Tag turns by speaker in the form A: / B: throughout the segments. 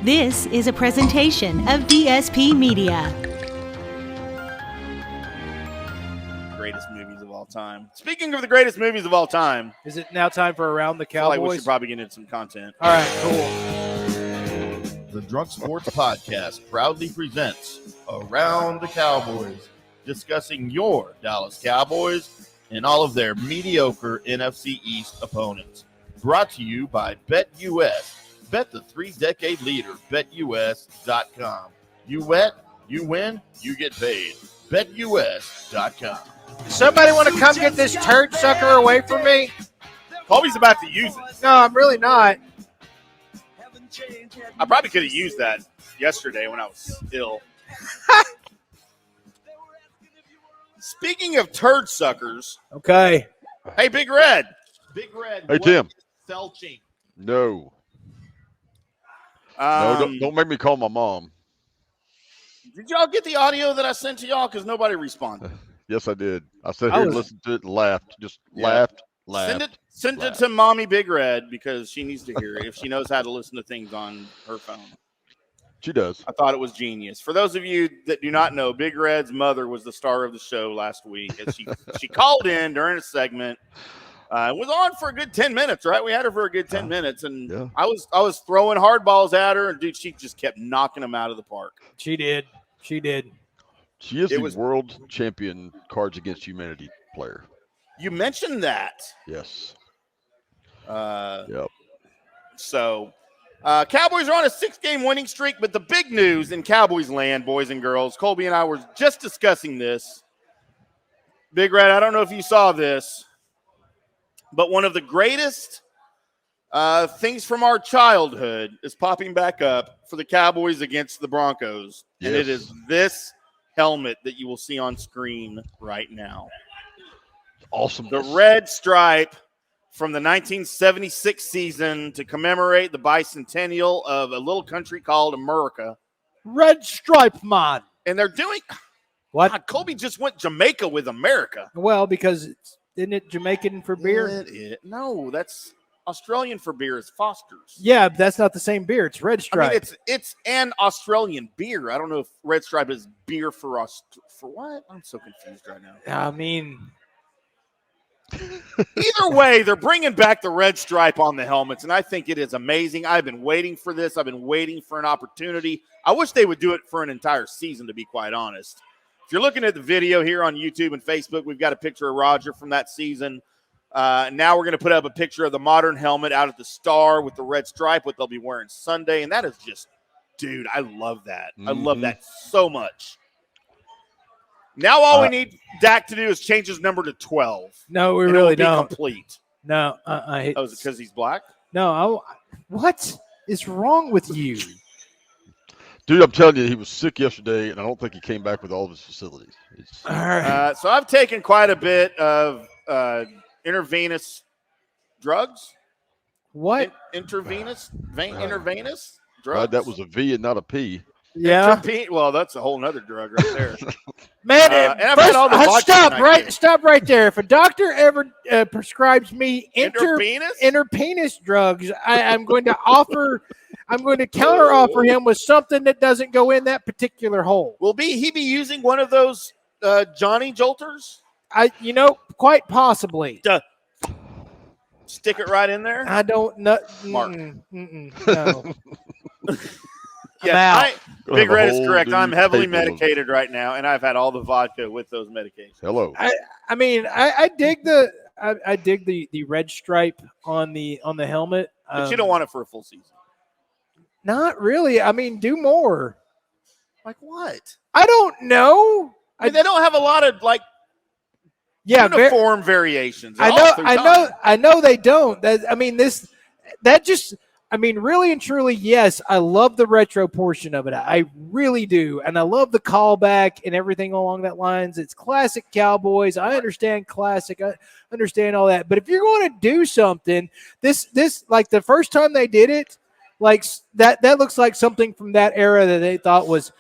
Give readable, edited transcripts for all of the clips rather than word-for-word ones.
A: This is a presentation of DSP Media.
B: Greatest movies of all time. Speaking of the greatest movies of all time,
C: is it now time for Around the
B: I feel
C: Cowboys?
B: like we should probably get into some content.
C: All right, cool.
D: The Drunk Sports Podcast proudly presents Around the Cowboys, discussing your Dallas Cowboys and all of their mediocre NFC East opponents. Brought to you by BetUS. Bet the 3-decade leader, BetUS.com. You wet, you win, you get paid. BetUS.com.
C: Somebody want to come get this turd sucker away from me?
B: Colby's about to use it.
C: No, I'm really not.
B: I probably could have used that yesterday when I was ill. Speaking of turd suckers.
C: Okay.
B: Hey, Big Red. Big Red.
E: Hey, Tim.
B: Selching.
E: No. No, don't make me call my mom.
B: Did y'all get the audio that I sent to y'all? Because nobody responded.
E: Yes, I did. I sat here and listened to it and laughed. Just laughed.
B: Send it to Mommy Big Red because she needs to hear it if she knows how to listen to things on her phone.
E: She does.
B: I thought it was genius. For those of you that do not know, Big Red's mother was the star of the show last week. As she called in during a segment. Was on for a good 10 minutes, right? We had her for a good 10 minutes, and yeah. I was throwing hard balls at her, and dude, she just kept knocking them out of the park.
C: She did. She
E: is the world champion Cards Against Humanity player.
B: You mentioned that.
E: Yes.
B: Yep. So, Cowboys are on a 6-game winning streak, but the big news in Cowboys land, boys and girls, Colby and I were just discussing this. Big Red, I don't know if you saw this, but one of the greatest things from our childhood is popping back up for the Cowboys against the Broncos. Yes. And it is this helmet that you will see on screen right now.
E: Awesome.
B: The red stripe from the 1976 season to commemorate the bicentennial of a little country called America.
C: Red stripe, man.
B: And they're doing –
C: what?
B: God, Colby just went Jamaica with America.
C: Well, because – isn't it Jamaican for beer?
B: No, that's Australian for beer is Foster's.
C: Yeah, but that's not the same beer. It's Red Stripe.
B: I mean, it's an Australian beer. I don't know if Red Stripe is beer for what? I'm so confused right now.
C: I mean,
B: either way, they're bringing back the red stripe on the helmets, and I think it is amazing. I've been waiting for this. I've been waiting for an opportunity. I wish they would do it for an entire season, to be quite honest. If you're looking at the video here on YouTube and Facebook, we've got a picture of Roger from that season. Now we're going to put up a picture of the modern helmet out at the Star with the red stripe, what they'll be wearing Sunday. And that is just, dude, I love that. Mm-hmm. I love that so much. Now all we need Dak to do is change his number to 12.
C: No, we really don't.
B: Complete.
C: No, I hate.
B: Oh, is it because he's black?
C: No, what is wrong with you?
E: Dude, I'm telling you, he was sick yesterday, and I don't think he came back with all of his facilities.
C: All right.
B: So I've taken quite a bit of intravenous drugs.
C: What?
B: Intravenous drugs?
E: That was a V and not a P.
C: Yeah.
B: Well, that's a whole nother drug right there.
C: Man,
B: and I've had all the
C: stop right there. If a doctor ever prescribes me interpenis drugs, I'm going to offer. I'm going to counter offer him with something that doesn't go in that particular hole.
B: Will he be using one of those Johnny Jolters?
C: Quite possibly.
B: Stick it right in there.
C: I don't know.
B: Mark.
C: No.
B: Yeah, Big Red is correct. I'm heavily medicated right now, and I've had all the vodka with those medications.
E: Hello.
C: I mean, I dig the red stripe on the helmet.
B: But you don't want it for a full season.
C: Not really. I mean, do more.
B: Like what?
C: I don't know.
B: I mean, they don't have a lot of uniform variations.
C: I know they don't. Really and truly, yes, I love the retro portion of it. I really do. And I love the callback and everything along that lines. It's classic Cowboys. I understand classic. I understand all that. But if you're going to do something, this like the first time they did it, like that looks like something from that era that they thought was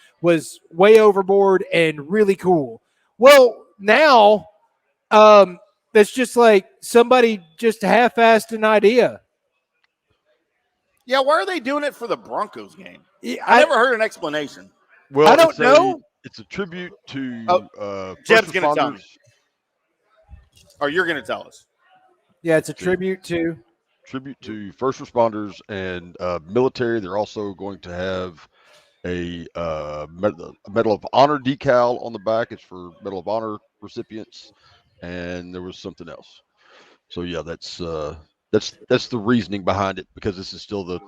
C: way overboard and really cool. Well, now it's just like somebody just half-assed an idea.
B: Yeah, why are they doing it for the Broncos game?
C: Yeah,
B: I never heard an explanation.
E: Well,
C: I don't know.
E: It's a tribute to
B: Jeb's
E: first
B: going to tell me.
E: responders.
B: Or you're going to tell us.
C: Yeah, it's a tribute to.
E: First responders and military. They're also going to have a Medal of Honor decal on the back. It's for Medal of Honor recipients, and there was something else. So yeah, that's the reasoning behind it, because this is still the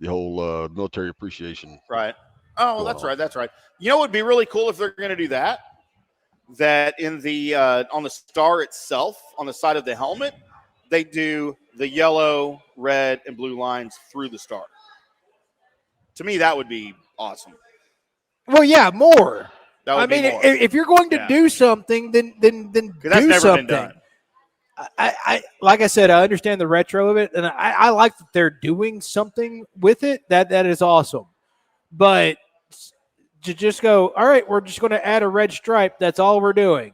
E: whole military appreciation.
B: Right. Oh, that's right. That's right. You know what would be really cool if they're going to do that? That in the on the star itself, on the side of the helmet, they do the yellow, red, and blue lines through the star. To me, that would be awesome.
C: Well, yeah, more.
B: That would
C: I mean,
B: be more.
C: if you're going to do something, then do
B: that's never
C: something.
B: been done.
C: I like I said, I understand the retro of it, and I like that they're doing something with it. That is awesome. But to just go, all right, we're just going to add a red stripe. That's all we're doing.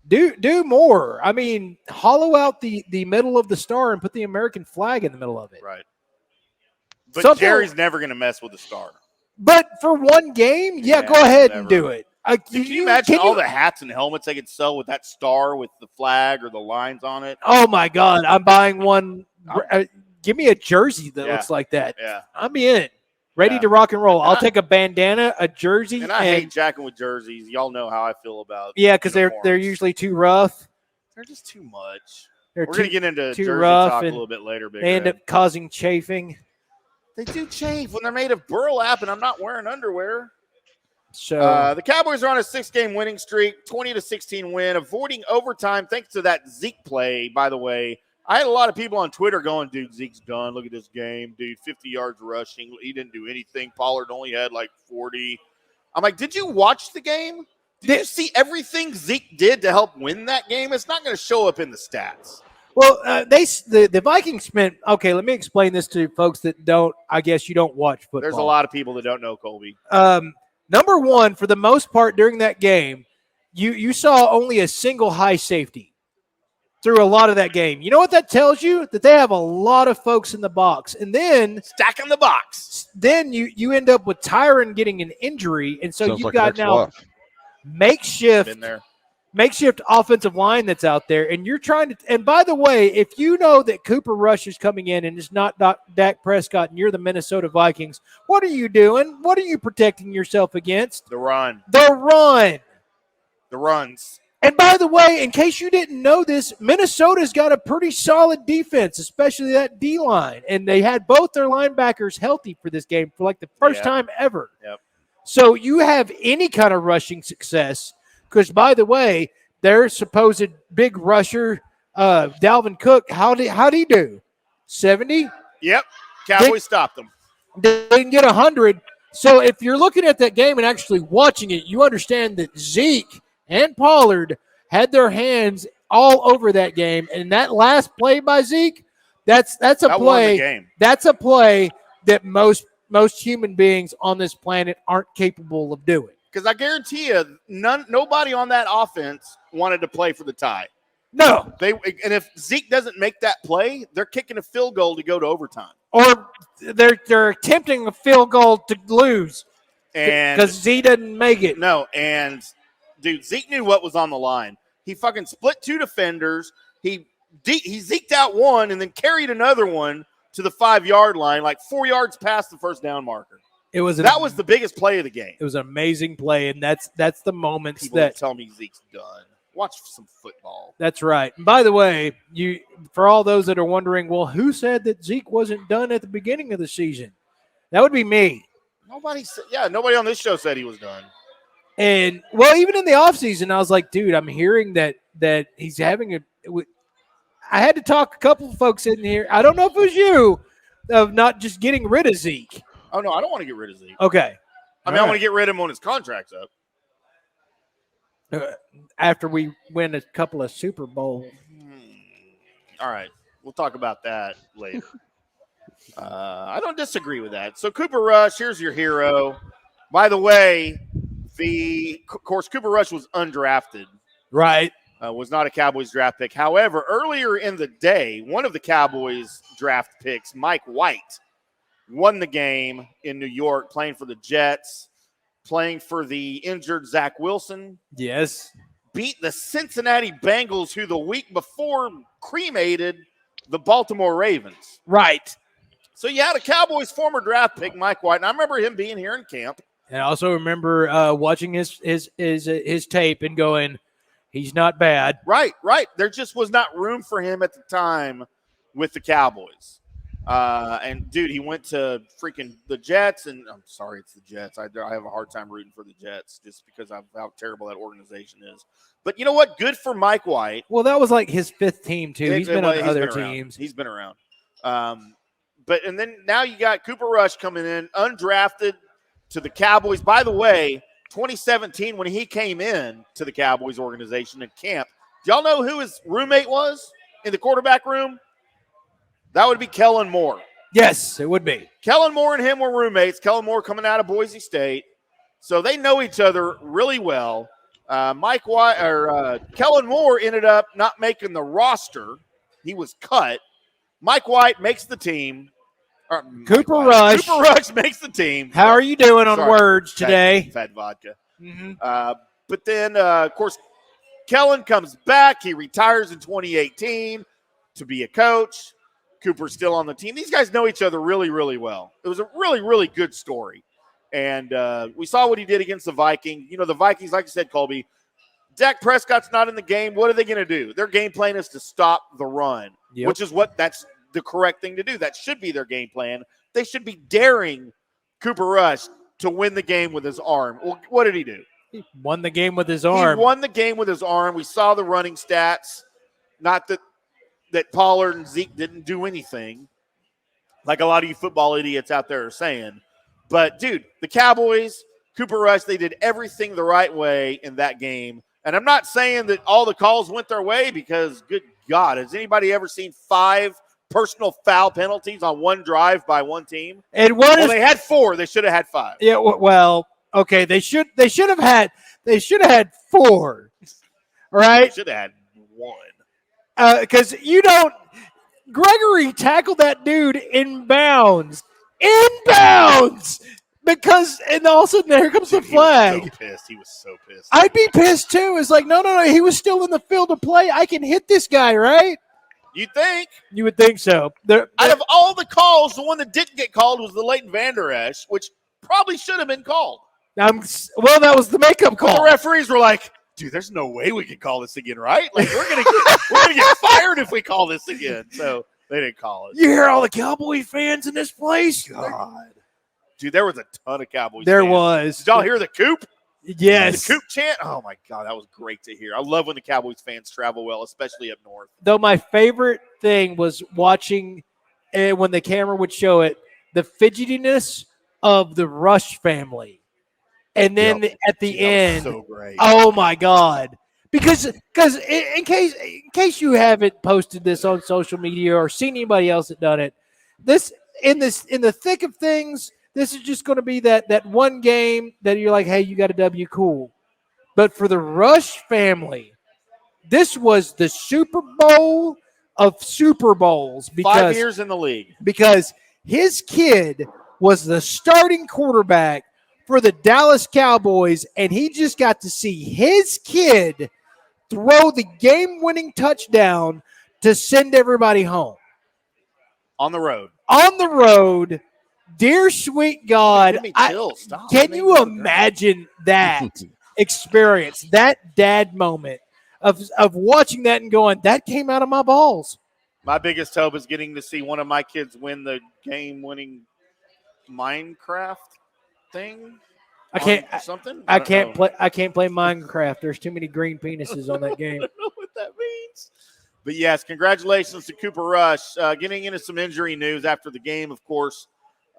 C: Do more. I mean, hollow out the middle of the star and put the American flag in the middle of it.
B: Right. But Jerry's never going to mess with the star.
C: But for one game, yeah, go ahead and do it.
B: Can you imagine all the hats and helmets they could sell with that star with the flag or the lines on it?
C: Oh, my God. I'm buying one. Give me a jersey that looks like that.
B: Yeah.
C: I'm in. Ready to rock and roll. I'll take a bandana, a jersey.
B: And I hate jacking with jerseys. Y'all know how I feel about
C: because they're usually too rough.
B: They're just too much.
C: We're
B: going to get into
C: too
B: jersey
C: rough
B: talk a little bit later.
C: They end up causing chafing.
B: They do chafe when they're made of burlap, and I'm not wearing underwear.
C: So
B: the Cowboys are on a 6-game winning streak, 20-16 win, avoiding overtime thanks to that Zeke play, by the way. I had a lot of people on Twitter going, dude, Zeke's done. Look at this game. Dude, 50 yards rushing. He didn't do anything. Pollard only had like 40. I'm like, did you watch the game? Did you see everything Zeke did to help win that game? It's not going to show up in the stats.
C: Well, the Vikings spent – okay, let me explain this to folks that don't – I guess you don't watch football.
B: There's a lot of people that don't know, Colby.
C: Number one, for the most part during that game, you saw only a single high safety through a lot of that game. You know what that tells you? That they have a lot of folks in the box. And then –
B: stacking the box.
C: Then you end up with Tyron getting an injury, and so
E: Sounds
C: you've
E: like
C: got now makeshift offensive line that's out there, and you're trying to – and by the way, if you know that Cooper Rush is coming in and it's not Dak Prescott and you're the Minnesota Vikings, what are you doing? What are you protecting yourself against?
B: The run.
C: The run.
B: The runs.
C: And by the way, in case you didn't know this, Minnesota's got a pretty solid defense, especially that D-line. And they had both their linebackers healthy for this game for like the first time ever.
B: Yep.
C: So you have any kind of rushing success because, by the way, their supposed big rusher, Dalvin Cook, how'd he do? 70?
B: Yep. Cowboys stopped them.
C: They didn't get 100. So if you're looking at that game and actually watching it, you understand that Zeke and Pollard had their hands all over that game. And that last play by Zeke, that's a play.
B: Won the game.
C: That's a play that most human beings on this planet aren't capable of doing.
B: Because I guarantee you, nobody on that offense wanted to play for the tie.
C: No.
B: And if Zeke doesn't make that play, they're kicking a field goal to go to overtime.
C: Or they're attempting a field goal to lose.
B: And
C: because Zeke doesn't make it.
B: No, and dude, Zeke knew what was on the line. He fucking split two defenders. He zeked out one and then carried another one to the 5-yard line, like 4 yards past the first down marker. That was the biggest play of the game.
C: It was an amazing play, and that's the moments
B: People that tell me Zeke's done. Watch some football.
C: That's right. And by the way, for all those that are wondering, well, who said that Zeke wasn't done at the beginning of the season? That would be me.
B: Nobody on this show said he was done.
C: And, well, even in the offseason, I was like, dude, I'm hearing that he's having I had to talk a couple of folks in here. I don't know if it was you, of not just getting rid of Zeke.
B: Oh, no, I don't want to get rid of Zeke.
C: Okay.
B: I want to get rid of him when his contract's up.
C: After we win a couple of Super Bowls.
B: All right. We'll talk about that later. I don't disagree with that. So Cooper Rush, here's your hero. By the way, of course, Cooper Rush was undrafted.
C: Right.
B: Was not a Cowboys draft pick. However, earlier in the day, one of the Cowboys draft picks, Mike White, won the game in New York, playing for the Jets, playing for the injured Zach Wilson.
C: Yes.
B: Beat the Cincinnati Bengals, who the week before cremated the Baltimore Ravens.
C: Right.
B: So you had a Cowboys former draft pick, Mike White, and I remember him being here in camp.
C: And I also remember watching his tape and going, he's not bad.
B: Right. There just was not room for him at the time with the Cowboys. And, dude, he went to freaking the Jets, and I'm sorry it's the Jets. I have a hard time rooting for the Jets just because of how terrible that organization is. But you know what? Good for Mike White.
C: Well, that was like his 5th team, too. He's been on other teams.
B: He's been around. And then now you got Cooper Rush coming in, undrafted to the Cowboys. By the way, 2017, when he came in to the Cowboys organization in camp, do y'all know who his roommate was in the quarterback room? That would be Kellen Moore.
C: Yes, it would be.
B: Kellen Moore and him were roommates. Kellen Moore coming out of Boise State. So they know each other really well. Kellen Moore ended up not making the roster. He was cut. Mike White makes the team.
C: Cooper Rush
B: makes the team.
C: How are you doing on words today?
B: Fat vodka.
C: Mm-hmm.
B: But then, of course, Kellen comes back. He retires in 2018 to be a coach. Cooper's still on the team. These guys know each other really, really well. It was a really, really good story. And we saw what he did against the Vikings. You know, the Vikings, like you said, Colby, Dak Prescott's not in the game. What are they going to do? Their game plan is to stop the run, which is that's the correct thing to do. That should be their game plan. They should be daring Cooper Rush to win the game with his arm. Well, what did he do?
C: He won the game with his arm.
B: He won the game with his arm. We saw the running stats. Not that Pollard and Zeke didn't do anything, like a lot of you football idiots out there are saying. But, dude, the Cowboys, Cooper Rush, they did everything the right way in that game. And I'm not saying that all the calls went their way because, good God, has anybody ever seen 5 personal foul penalties on one drive by one team?
C: And
B: they had 4. They should have had 5.
C: Yeah, well, okay, they should have had 4. Right?
B: They should have had 1.
C: Because Gregory tackled that dude in bounds. Because, and all of a sudden, there comes the flag.
B: He was so pissed.
C: I'd be pissed, too. It's like, no, he was still in the field of play. I can hit this guy, right?
B: You think?
C: You would think so.
B: Out of all the calls, the one that didn't get called was the Leighton Vander Esch, which probably should have been called.
C: That was the makeup call.
B: The referees were like, dude, there's no way we can call this again, right? Like, we're gonna get fired if we call this again. So they didn't call it.
C: You hear all the Cowboy fans in this place?
B: God. Dude, there was a ton of Cowboys
C: There
B: fans.
C: was.
B: Did y'all hear the Coop?
C: Yes.
B: The Coop chant? Oh, my God, that was great to hear. I love when the Cowboys fans travel well, especially up north.
C: Though my favorite thing was watching, when the camera would show it, the fidgetiness of the Rush family. And then at the end,
B: so great.
C: Oh, my God. Because in case you haven't posted this on social media or seen anybody else that done it, in the thick of things, this is just going to be that one game that you're like, hey, you got a W, cool. But for the Rush family, this was the Super Bowl of Super Bowls.
B: 5 years in the league.
C: Because his kid was the starting quarterback for the Dallas Cowboys, and he just got to see his kid throw the game-winning touchdown to send everybody home.
B: On the road.
C: Dear sweet God, can you imagine that experience, that dad moment of watching that and going, that came out of my balls?
B: My biggest hope is getting to see one of my kids win the game-winning Minecraft thing.
C: I can't
B: play
C: Minecraft. There's too many green penises on that game.
B: I don't know what that means. But yes, congratulations to Cooper Rush. Getting into some injury news after the game, of course.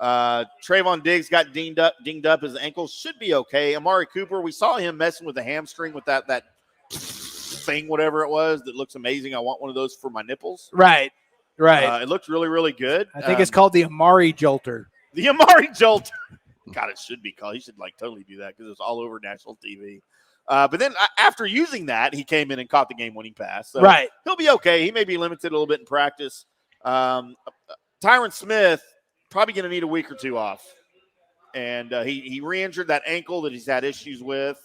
B: Trayvon Diggs got dinged up. His ankles should be okay. Amari Cooper, we saw him messing with the hamstring with that thing, whatever it was, that looks amazing. I want one of those for my nipples.
C: Right.
B: It looked really, really good.
C: I think it's called the Amari Jolter.
B: The Amari Jolter. God, it should be called. He should totally do that because it was all over national TV. But then after using that, he came in and caught the game-winning pass. So he'll be okay. He may be limited a little bit in practice. Tyron Smith probably going to need a week or two off. And he re-injured that ankle that he's had issues with.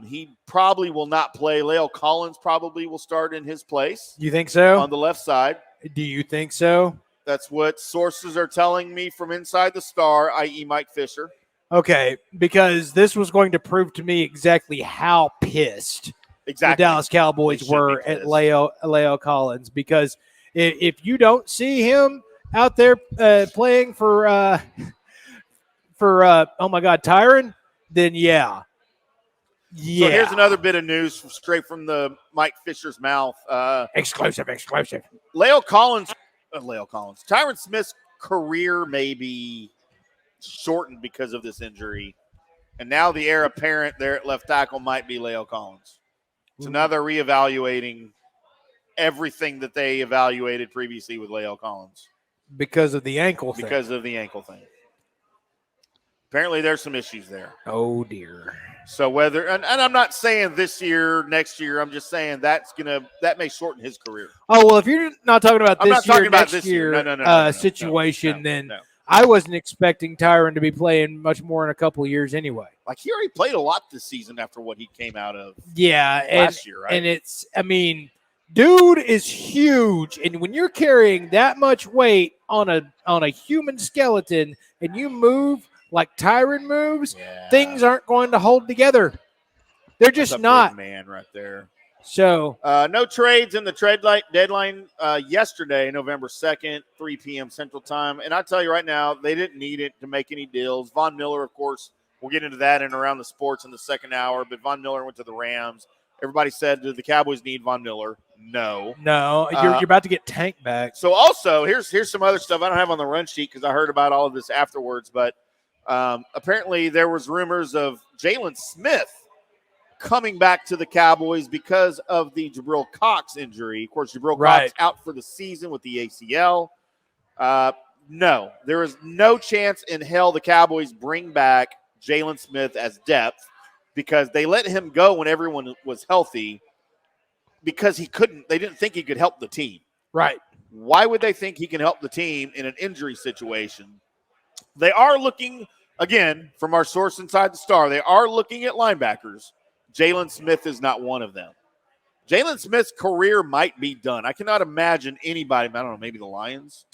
B: He probably will not play. Leo Collins probably will start in his place.
C: You think so?
B: On the left side.
C: Do you think so?
B: That's what sources are telling me from inside the Star, i.e. Mike Fisher.
C: Okay, because this was going to prove to me exactly how pissed the Dallas Cowboys were at Leo Collins. Because if you don't see him out there playing for oh my God, Tyron, then yeah.
B: So here's another bit of news straight from the Mike Fisher's mouth.
C: Exclusive.
B: Tyron Smith's career may be shortened because of this injury. And now the heir apparent there at left tackle might be Leo Collins. So now they're reevaluating everything that they evaluated previously with Leo Collins.
C: Because of the ankle thing.
B: Because of the ankle thing. Apparently there's some issues there.
C: Oh, dear.
B: So whether and I'm not saying this year, next year, I'm just saying that may shorten his career.
C: Oh, well, if you're not talking about this year, next year situation, then I wasn't expecting Tyron to be playing much more in a couple of years anyway.
B: Like he already played a lot this season after what he came out of
C: last
B: year, right?
C: And dude is huge. And when you're carrying that much weight on a human skeleton and you move like Tyron moves, things aren't going to hold together. They're just not.
B: Big man right there.
C: So
B: no trades in the trade deadline yesterday, November 2nd, 3 p.m. Central Time. And I tell you right now, they didn't need it to make any deals. Von Miller, of course, we'll get into that in Around the Sports in the second hour. But Von Miller went to the Rams. Everybody said, do the Cowboys need Von Miller? No.
C: You're about to get Tank back.
B: So also, here's some other stuff I don't have on the run sheet because I heard about all of this afterwards. But apparently there was rumors of Jalen Smith coming back to the Cowboys because of the Jabril Cox injury. Of course, Jabril Cox out for the season with the ACL. No, there is no chance in hell the Cowboys bring back Jalen Smith as depth because they let him go when everyone was healthy because they didn't think he could help the team.
C: Right.
B: Why would they think he can help the team in an injury situation? They are looking, again, from our source inside the Star, they are looking at linebackers. Jalen Smith is not one of them. Jalen Smith's career might be done. I cannot imagine anybody, I don't know, maybe the Lions.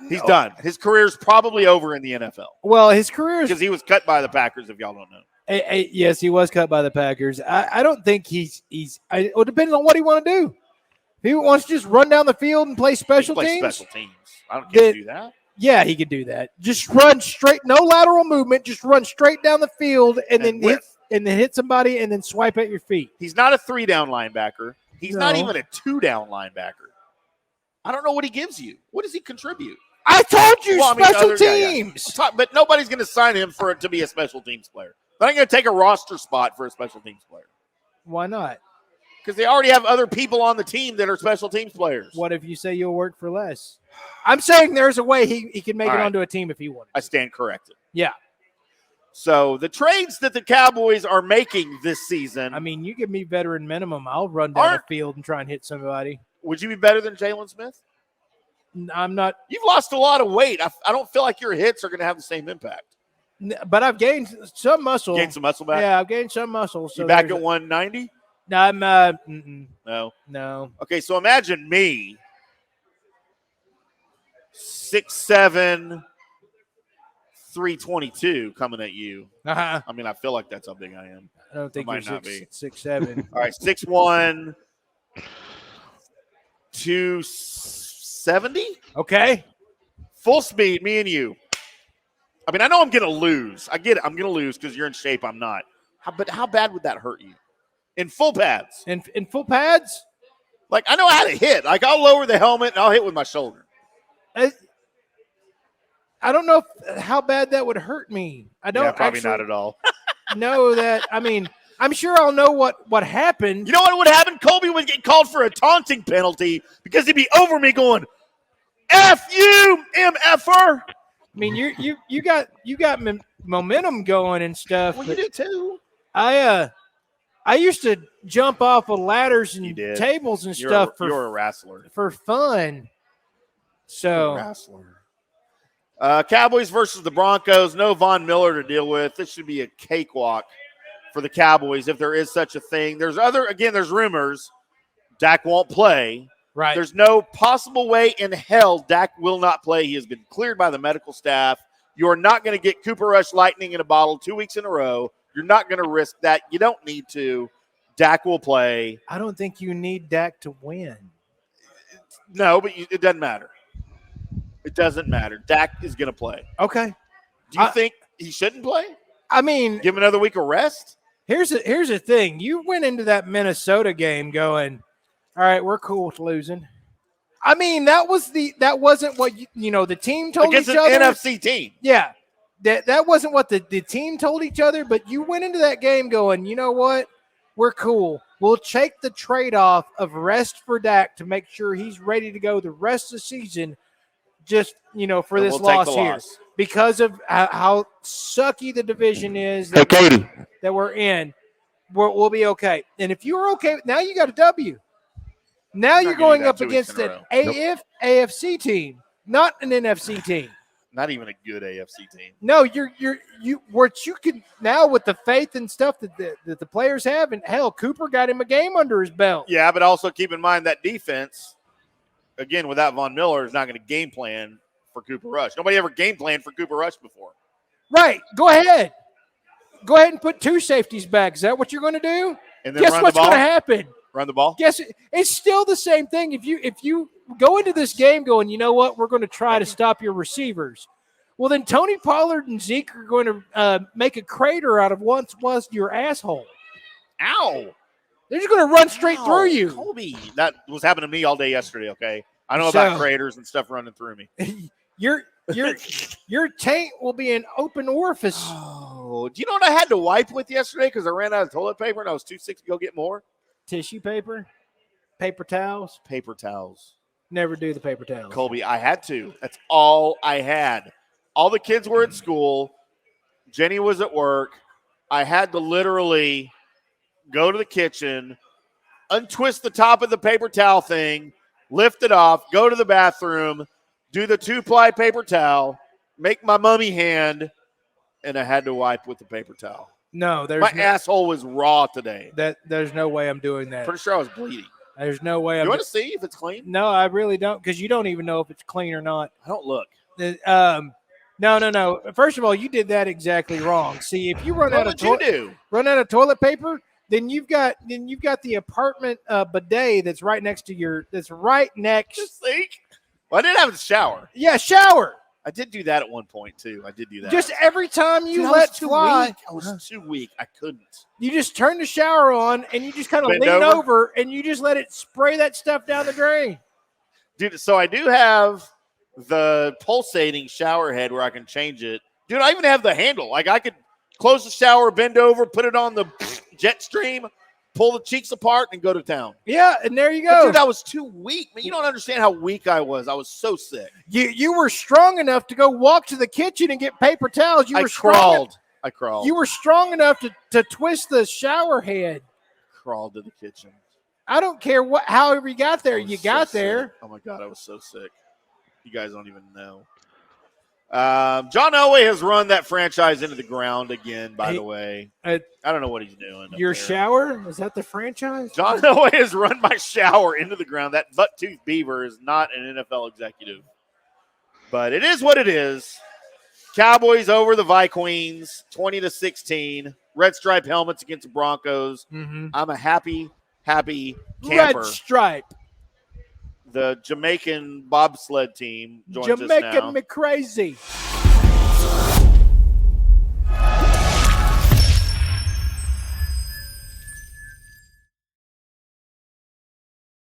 B: He's done. His career's probably over in the NFL.
C: Well, his career is...
B: Because he was cut by the Packers, if y'all don't know.
C: Yes, he was cut by the Packers. I don't think he's it depends on what he want to do. If he wants to just run down the field and play special teams.
B: I don't care to do that.
C: Yeah, he could do that. Just run straight, no lateral movement. Just run straight down the field and then hit somebody and then swipe at your feet.
B: He's not a 3-down linebacker. He's not even a 2-down linebacker. I don't know what he gives you. What does he contribute?
C: I told you special teams.
B: But nobody's going to sign him for it to be a special teams player. They're not going to take a roster spot for a special teams player.
C: Why not?
B: Because they already have other people on the team that are special teams players.
C: What if you say you'll work for less? I'm saying there's a way he can make it onto a team if he wanted.
B: I stand corrected.
C: Yeah.
B: So the trades that the Cowboys are making this season.
C: I mean, you give me veteran minimum, I'll run down the field and try and hit somebody.
B: Would you be better than Jalen Smith?
C: I'm not.
B: You've lost a lot of weight. I don't feel like your hits are going to have the same impact.
C: But I've gained some muscle.
B: Gained some muscle back?
C: Yeah, I've gained some muscle. So
B: you back at 190?
C: No, I'm No.
B: Okay, so imagine me, 6'7", 322 coming at you.
C: Uh-huh.
B: I mean, I feel like that's how big I am.
C: I don't think you're 6'7".
B: All right, 6'1", 270.
C: Okay.
B: Full speed, me and you. I mean, I know I'm going to lose. I get it. I'm going to lose because you're in shape. I'm not. But how bad would that hurt you? In full pads.
C: In full pads?
B: Like, I know how to hit. Like, I'll lower the helmet and I'll hit with my shoulder.
C: I don't know how bad that would hurt me. I don't.
B: Probably not at all.
C: Know that. I mean, I'm sure I'll know what happened.
B: You know what would happen? Colby would get called for a taunting penalty because he'd be over me going, F you, MFer.
C: I mean, you got momentum going and stuff.
B: Well, you do too.
C: I used to jump off of ladders and tables and stuff.
B: You're a wrestler
C: for fun. So
B: Wrestler. Cowboys versus the Broncos. No Von Miller to deal with. This should be a cakewalk for the Cowboys if there is such a thing. There's rumors. Dak won't play.
C: right.
B: There's no possible way in hell Dak will not play. He has been cleared by the medical staff. You're not going to get Cooper Rush lightning in a bottle 2 weeks in a row. You're not going to risk that. You don't need to. Dak will play.
C: I don't think you need Dak to win.
B: No, but it doesn't matter. It doesn't matter. Dak is going to play.
C: Okay.
B: Do you think he shouldn't play?
C: I mean,
B: Give him another week of rest?
C: here's the thing. You went into that Minnesota game going, all right, we're cool with losing. I mean, that wasn't what the team told
B: Against
C: each
B: an
C: other.
B: NFC team.
C: Yeah. That wasn't what the team told each other, but you went into that game going, you know what? We're cool. We'll take the trade-off of rest for Dak to make sure he's ready to go the rest of the season just, for
B: And
C: this
B: we'll take
C: loss
B: the
C: here.
B: loss.
C: Because of how sucky the division is
B: Hey, Katie.
C: that we're in, we'll be okay. And if you were okay, now you got a W. Now
B: I'm
C: you're
B: not gonna
C: going
B: do that
C: up
B: 2 weeks
C: against
B: in a
C: an AFC team, not an NFC team.
B: Not even a good AFC team.
C: No, what you can now with the faith and stuff that the players have, and hell, Cooper got him a game under his belt.
B: Yeah, but also keep in mind that defense, again, without Von Miller, is not going to game plan for Cooper Rush. Nobody ever game planned for Cooper Rush before.
C: Right. Go ahead and put 2 safeties back. Is that what you're going to do?
B: And then
C: Guess
B: run
C: what's
B: the ball.
C: going to happen?
B: Run the ball.
C: Guess it's still the same thing. If you go into this game going, you know what, we're going to try to stop your receivers. Well, then Tony Pollard and Zeke are going to make a crater out of once was your asshole.
B: Ow.
C: They're just going to run straight
B: Ow,
C: through you.
B: Colby. That was happening to me all day yesterday, okay? I know about craters and stuff running through me.
C: Your taint will be an open orifice.
B: Oh, do you know what I had to wipe with yesterday because I ran out of toilet paper and I was too sick to go get more?
C: Tissue paper, paper towels.
B: Paper towels.
C: Never do the paper towels.
B: Colby, I had to. That's all I had. All the kids were at school. Jenny was at work. I had to literally go to the kitchen, untwist the top of the paper towel thing, lift it off, go to the bathroom, do the 2-ply paper towel, make my mummy hand, and I had to wipe with the paper towel.
C: No,
B: My asshole was raw today.
C: There's no way I'm doing that.
B: Pretty sure I was bleeding.
C: There's no way
B: You want to see if it's clean?
C: No, I really don't, because you don't even know if it's clean or not.
B: I don't look.
C: No. First of all, you did that exactly wrong. See, if you run out of toilet paper, then you've got the apartment bidet that's right next to that's right next.
B: Just think. Well, I didn't have a shower.
C: Yeah, shower.
B: I did do that at one point too. I did do that.
C: Just every time you
B: Dude,
C: let fly,
B: I was too weak. I couldn't.
C: you just turn the shower on and you just kind of
B: Bend
C: lean
B: over.
C: over and you just let it spray that stuff down the drain.
B: Dude, so I do have the pulsating shower head where I can change it. Dude, I even have the handle. Like I could close the shower, bend over, put it on the jet stream, pull the cheeks apart, and go to town.
C: Yeah, and there you
B: But
C: go.
B: dude, I was too weak. Man, you don't understand how weak I was. I was so sick.
C: You were strong enough to go walk to the kitchen and get paper towels.
B: I crawled.
C: You were strong enough to twist the shower head.
B: Crawled to the kitchen.
C: I don't care however you got there. You got there.
B: Sick. Oh my God, I was so sick. You guys don't even know. John Elway has run that franchise into the ground again, by the way. I don't know what he's doing.
C: Your shower? Is that the franchise?
B: John Elway has run my shower into the ground. That buck-toothed beaver is not an NFL executive. But it is what it is. Cowboys over the Vikings, 20-16. Red stripe helmets against the Broncos.
C: Mm-hmm.
B: I'm a happy camper.
C: Red stripe.
B: The Jamaican bobsled team joins us now.
C: Jamaican me crazy.